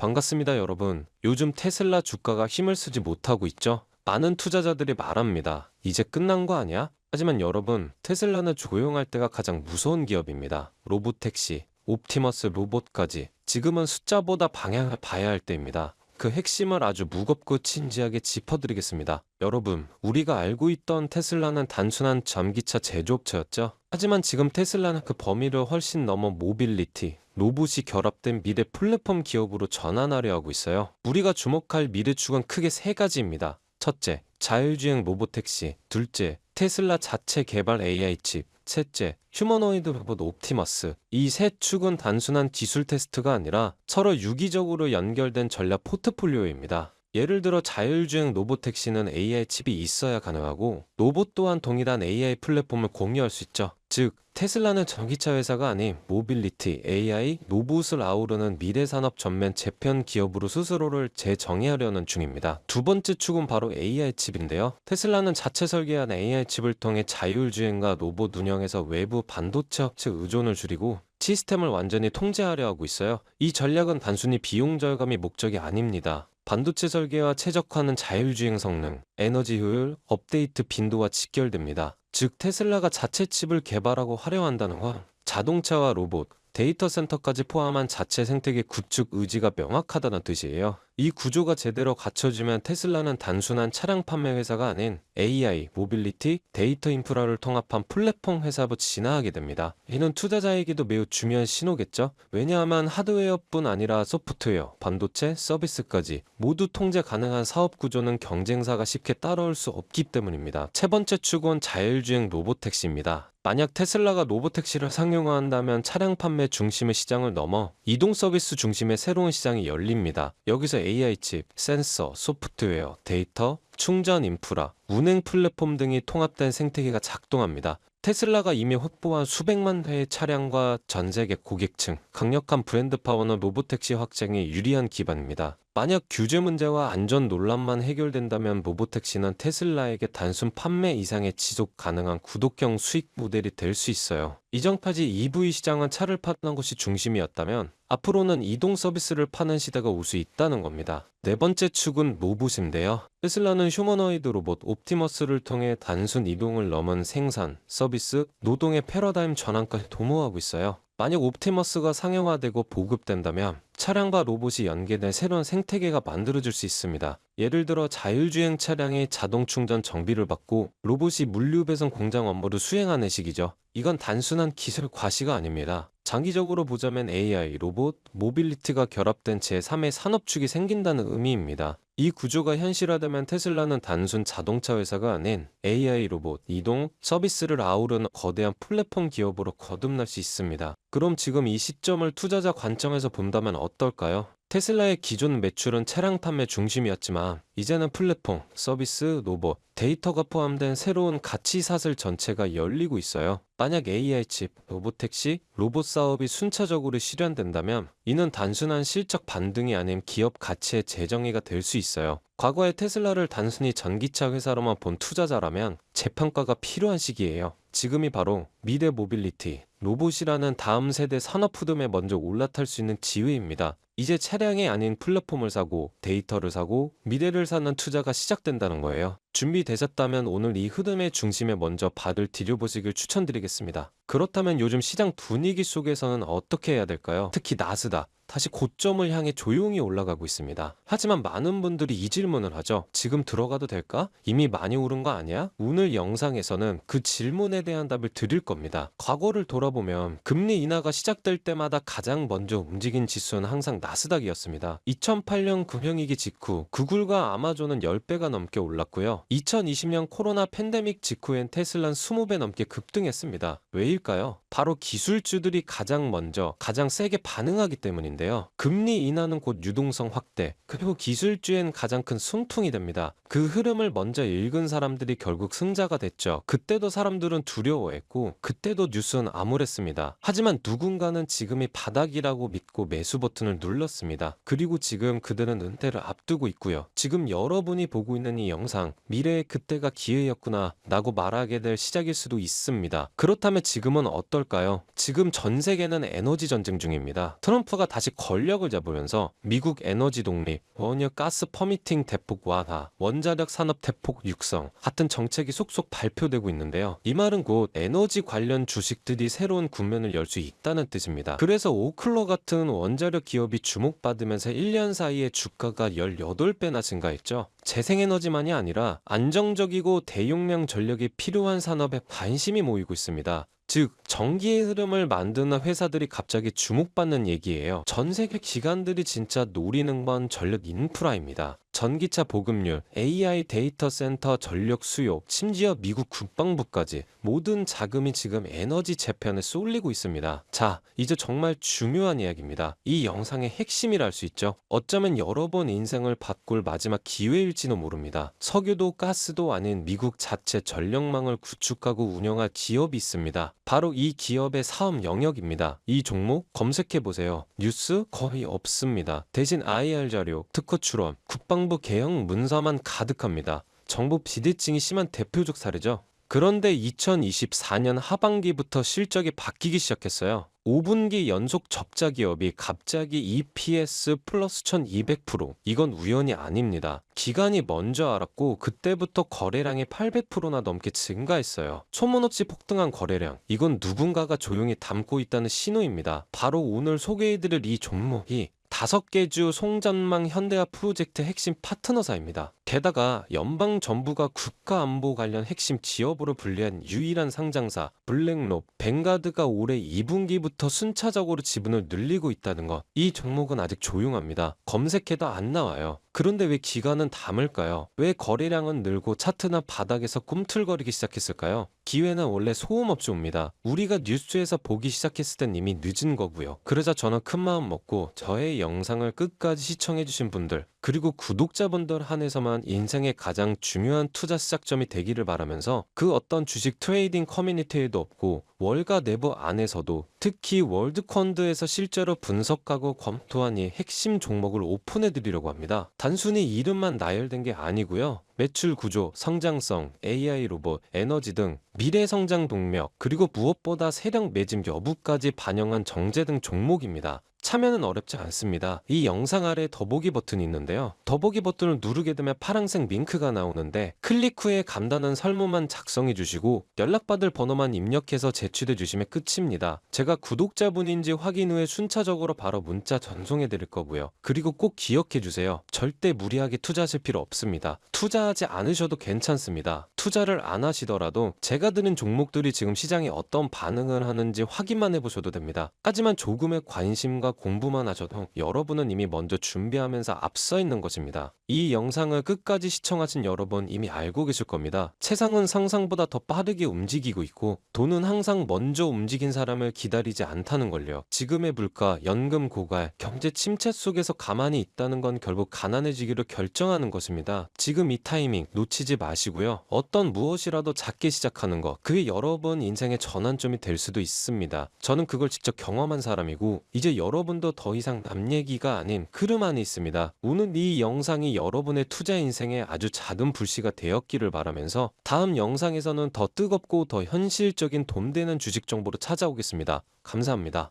반갑습니다, 여러분. 요즘 테슬라 주가가 힘을 쓰지 못하고 있죠? 많은 투자자들이 말합니다. 이제 끝난 거 아니야? 하지만 여러분, 테슬라는 조용할 때가 가장 무서운 기업입니다. 로보택시, 옵티머스 로봇까지 지금은 숫자보다 방향을 봐야 할 때입니다. 그 핵심을 아주 무겁고 진지하게 짚어드리겠습니다. 여러분, 우리가 알고 있던 테슬라는 단순한 전기차 제조업체였죠? 하지만 지금 테슬라는 그 범위를 훨씬 넘어 모빌리티, 로봇이 결합된 미래 플랫폼 기업으로 전환하려 하고 있어요. 우리가 주목할 미래 축은 크게 세 가지입니다. 첫째, 자율주행 로보택시. 둘째, 테슬라 자체 개발 AI 칩. 셋째, 휴머노이드 로봇 옵티머스. 이 세 축은 단순한 기술 테스트가 아니라 서로 유기적으로 연결된 전략 포트폴리오입니다. 예를 들어 자율주행 로보택시는 AI 칩이 있어야 가능하고 로봇 또한 동일한 AI 플랫폼을 공유할 수 있죠. 즉, 테슬라는 전기차 회사가 아닌 모빌리티, AI, 로봇을 아우르는 미래산업 전면 재편 기업으로 스스로를 재정의하려는 중입니다. 두 번째 축은 바로 AI 칩인데요. 테슬라는 자체 설계한 AI 칩을 통해 자율주행과 로봇 운영에서 외부 반도체 업체 의존을 줄이고 시스템을 완전히 통제하려 하고 있어요. 이 전략은 단순히 비용 절감이 목적이 아닙니다. 반도체 설계와 최적화는 자율주행 성능, 에너지 효율, 업데이트 빈도와 직결됩니다. 즉 테슬라가 자체 칩을 개발하고 활용한다는 건 자동차와 로봇, 데이터 센터까지 포함한 자체 생태계 구축 의지가 명확하다는 뜻이에요. 이 구조가 제대로 갖춰지면 테슬라는 단순한 차량 판매 회사가 아닌 AI, 모빌리티, 데이터 인프라를 통합한 플랫폼 회사로 진화하게 됩니다. 이는 투자자에게도 매우 중요한 신호겠죠? 왜냐하면 하드웨어뿐 아니라 소프트웨어, 반도체, 서비스까지 모두 통제 가능한 사업 구조는 경쟁사가 쉽게 따라올 수 없기 때문입니다. 세 번째 축은 자율주행 로보택시입니다. 만약 테슬라가 로보택시를 상용화한다면 차량 판매 중심의 시장을 넘어 이동 서비스 중심의 새로운 시장이 열립니다. 여기서 AI 칩, 센서, 소프트웨어, 데이터, 충전 인프라, 운행 플랫폼 등이 통합된 생태계가 작동합니다. 테슬라가 이미 확보한 수백만 대의 차량과 전 세계 고객층, 강력한 브랜드 파워는 로보택시 확장에 유리한 기반입니다. 만약 규제 문제와 안전 논란만 해결된다면 로보택시는 테슬라에게 단순 판매 이상의 지속 가능한 구독형 수익 모델이 될 수 있어요. 이전까지 EV 시장은 차를 파는 것이 중심이었다면 앞으로는 이동 서비스를 파는 시대가 올 수 있다는 겁니다. 네 번째 축은 로봇인데요. 테슬라는 휴머노이드 로봇 옵티머스를 통해 단순 이동을 넘은 생산, 서비스, 노동의 패러다임 전환까지 도모하고 있어요. 만약 옵티머스가 상용화되고 보급된다면 차량과 로봇이 연계된 새로운 생태계가 만들어질 수 있습니다. 예를 들어 자율주행 차량이 자동 충전 정비를 받고 로봇이 물류 배송 공장 업무를 수행하는 식이죠. 이건 단순한 기술 과시가 아닙니다. 장기적으로 보자면 AI, 로봇, 모빌리티가 결합된 제3의 산업축이 생긴다는 의미입니다. 이 구조가 현실화되면 테슬라는 단순 자동차 회사가 아닌 AI 로봇, 이동, 서비스를 아우르는 거대한 플랫폼 기업으로 거듭날 수 있습니다. 그럼 지금 이 시점을 투자자 관점에서 본다면 어떨까요? 테슬라의 기존 매출은 차량 판매 중심이었지만 이제는 플랫폼, 서비스, 로봇, 데이터가 포함된 새로운 가치 사슬 전체가 열리고 있어요. 만약 AI 칩, 로보택시, 로봇 사업이 순차적으로 실현된다면 이는 단순한 실적 반등이 아닌 기업 가치의 재정의가 될 수 있어요. 과거에 테슬라를 단순히 전기차 회사로만 본 투자자라면 재평가가 필요한 시기예요. 지금이 바로 미래 모빌리티, 로봇이라는 다음 세대 산업 푸듬에 먼저 올라탈 수 있는 기회입니다. 이제 차량이 아닌 플랫폼을 사고 데이터를 사고 미래를 사는 투자가 시작된다는 거예요. 준비되셨다면 오늘 이 흐름의 중심에 먼저 발을 들여보시길 추천드리겠습니다. 그렇다면 요즘 시장 분위기 속에서는 어떻게 해야 될까요? 특히 나스닥. 다시 고점을 향해 조용히 올라가고 있습니다. 하지만 많은 분들이 이 질문을 하죠. 지금 들어가도 될까? 이미 많이 오른 거 아니야? 오늘 영상에서는 그 질문에 대한 답을 드릴 겁니다. 과거를 돌아보면 금리 인하가 시작될 때마다 가장 먼저 움직인 지수는 항상 나스닥이었습니다. 2008년 금융위기 직후 구글과 아마존은 10배가 넘게 올랐고요. 2020년 코로나 팬데믹 직후엔 테슬라는 20배 넘게 급등했습니다. 왜일까요? 바로 기술주들이 가장 먼저 가장 세게 반응하기 때문인데요. 금리 인하는 곧 유동성 확대, 그리고 기술주엔 가장 큰 숨통이 됩니다. 그 흐름을 먼저 읽은 사람들이 결국 승자가 됐죠. 그때도 사람들은 두려워했고 그때도 뉴스는 암울했습니다. 하지만 누군가는 지금이 바닥이라고 믿고 매수 버튼을 눌렀습니다. 그리고 지금 그들은 은퇴를 앞두고 있고요. 지금 여러분이 보고 있는 이 영상, 미래의 그때가 기회였구나 라고 말하게 될 시작일 수도 있습니다. 그렇다면 지금은 어떨까요? 지금 전 세계는 에너지 전쟁 중입니다. 트럼프가 다시 때까지 권력을 잡으면서 미국 에너지 독립, 원유 가스 퍼미팅 대폭 완화, 원자력 산업 대폭 육성 같은 정책이 속속 발표되고 있는데요. 이 말은 곧 에너지 관련 주식들이 새로운 국면을 열 수 있다는 뜻입니다. 그래서 오클러 같은 원자력 기업이 주목받으면서 1년 사이에 주가가 18배나 증가했죠. 재생에너지만이 아니라 안정적이고 대용량 전력이 필요한 산업에 관심이 모이고 있습니다. 즉 전기의 흐름을 만드는 회사들이 갑자기 주목받는 얘기예요. 전 세계 기관들이 진짜 노리는 건 전력 인프라입니다. 전기차 보급률, AI 데이터 센터 전력 수요, 심지어 미국 국방부까지 모든 자금이 지금 에너지 재편에 쏠리고 있습니다. 자, 이제 정말 중요한 이야기입니다. 이 영상의 핵심이라 할 수 있죠. 어쩌면 여러분 인생을 바꿀 마지막 기회일지도 모릅니다. 석유도 가스도 아닌 미국 자체 전력망을 구축하고 운영할 기업이 있습니다. 바로 이 기업의 사업 영역입니다. 이 종목 검색해보세요. 뉴스 거의 없습니다. 대신 IR 자료, 특허 출원, 국방부 개혁 문서만 가득합니다. 정부 비대칭이 심한 대표적 사례죠. 그런데 2024년 하반기부터 실적이 바뀌기 시작했어요. 5분기 연속 적자 기업이 갑자기 EPS 플러스 1200%. 이건 우연이 아닙니다. 기관이 먼저 알았고 그때부터 거래량이 800%나 넘게 증가했어요. 소문없이 폭등한 거래량. 이건 누군가가 조용히 담고 있다는 신호입니다. 바로 오늘 소개해드릴 이 종목이 5개 주 송전망 현대화 프로젝트 핵심 파트너사입니다. 게다가 연방정부가 국가안보 관련 핵심 지역으로 분류한 유일한 상장사 블랙록, 뱅가드가 올해 2분기부터 순차적으로 지분을 늘리고 있다는 것. 이 종목은 아직 조용합니다. 검색해도 안 나와요. 그런데 왜 기관은 담을까요? 왜 거래량은 늘고 차트나 바닥에서 꿈틀거리기 시작했을까요? 기회는 원래 소음없이 옵니다. 우리가 뉴스에서 보기 시작했을 땐 이미 늦은 거고요. 그러자 저는 큰 마음 먹고 저의 영상을 끝까지 시청해주신 분들, 그리고 구독자분들 한해서만 인생의 가장 중요한 투자 시작점이 되기를 바라면서 그 어떤 주식 트레이딩 커뮤니티에도 없고 월가 내부 안에서도 특히 월드펀드에서 실제로 분석하고 검토한 이 핵심 종목을 오픈해 드리려고 합니다. 단순히 이름만 나열된 게 아니고요. 매출 구조, 성장성, AI 로봇, 에너지 등 미래 성장 동력, 그리고 무엇보다 세력 매집 여부까지 반영한 정제 등 종목입니다. 참여는 어렵지 않습니다. 이 영상 아래 더보기 버튼이 있는데요. 더보기 버튼을 누르게 되면 파란색 링크가 나오는데 클릭 후에 간단한 설문만 작성해 주시고 연락받을 번호만 입력해서 제출해 주시면 끝입니다. 제가 구독자분인지 확인 후에 순차적으로 바로 문자 전송해 드릴 거고요. 그리고 꼭 기억해 주세요. 절대 무리하게 투자하실 필요 없습니다. 투자하지 않으셔도 괜찮습니다. 투자를 안 하시더라도 제가 드린 종목들이 지금 시장에 어떤 반응을 하는지 확인만 해보셔도 됩니다. 하지만 조금의 관심과 공부만 하셔도 여러분은 이미 먼저 준비하면서 앞서 있는 것입니다. 이 영상을 끝까지 시청하신 여러분 이미 알고 계실 겁니다. 세상은 상상보다 더 빠르게 움직이고 있고 돈은 항상 먼저 움직인 사람을 기다리지 않다는 걸요. 지금의 물가, 연금 고갈, 경제 침체 속에서 가만히 있다는 건 결국 가난해지기로 결정하는 것입니다. 지금 이 타이밍 놓치지 마시고요. 어떤 무엇이라도 작게 시작하는 것, 그게 여러분 인생의 전환점이 될 수도 있습니다. 저는 그걸 직접 경험한 사람이고 이제 여러분도 더 이상 남 얘기가 아닌 흐름 안에 있습니다. 오늘 이 영상이 여러분의 투자 인생에 아주 작은 불씨가 되었기를 바라면서 다음 영상에서는 더 뜨겁고 더 현실적인 돈 되는 주식 정보로 찾아오겠습니다. 감사합니다.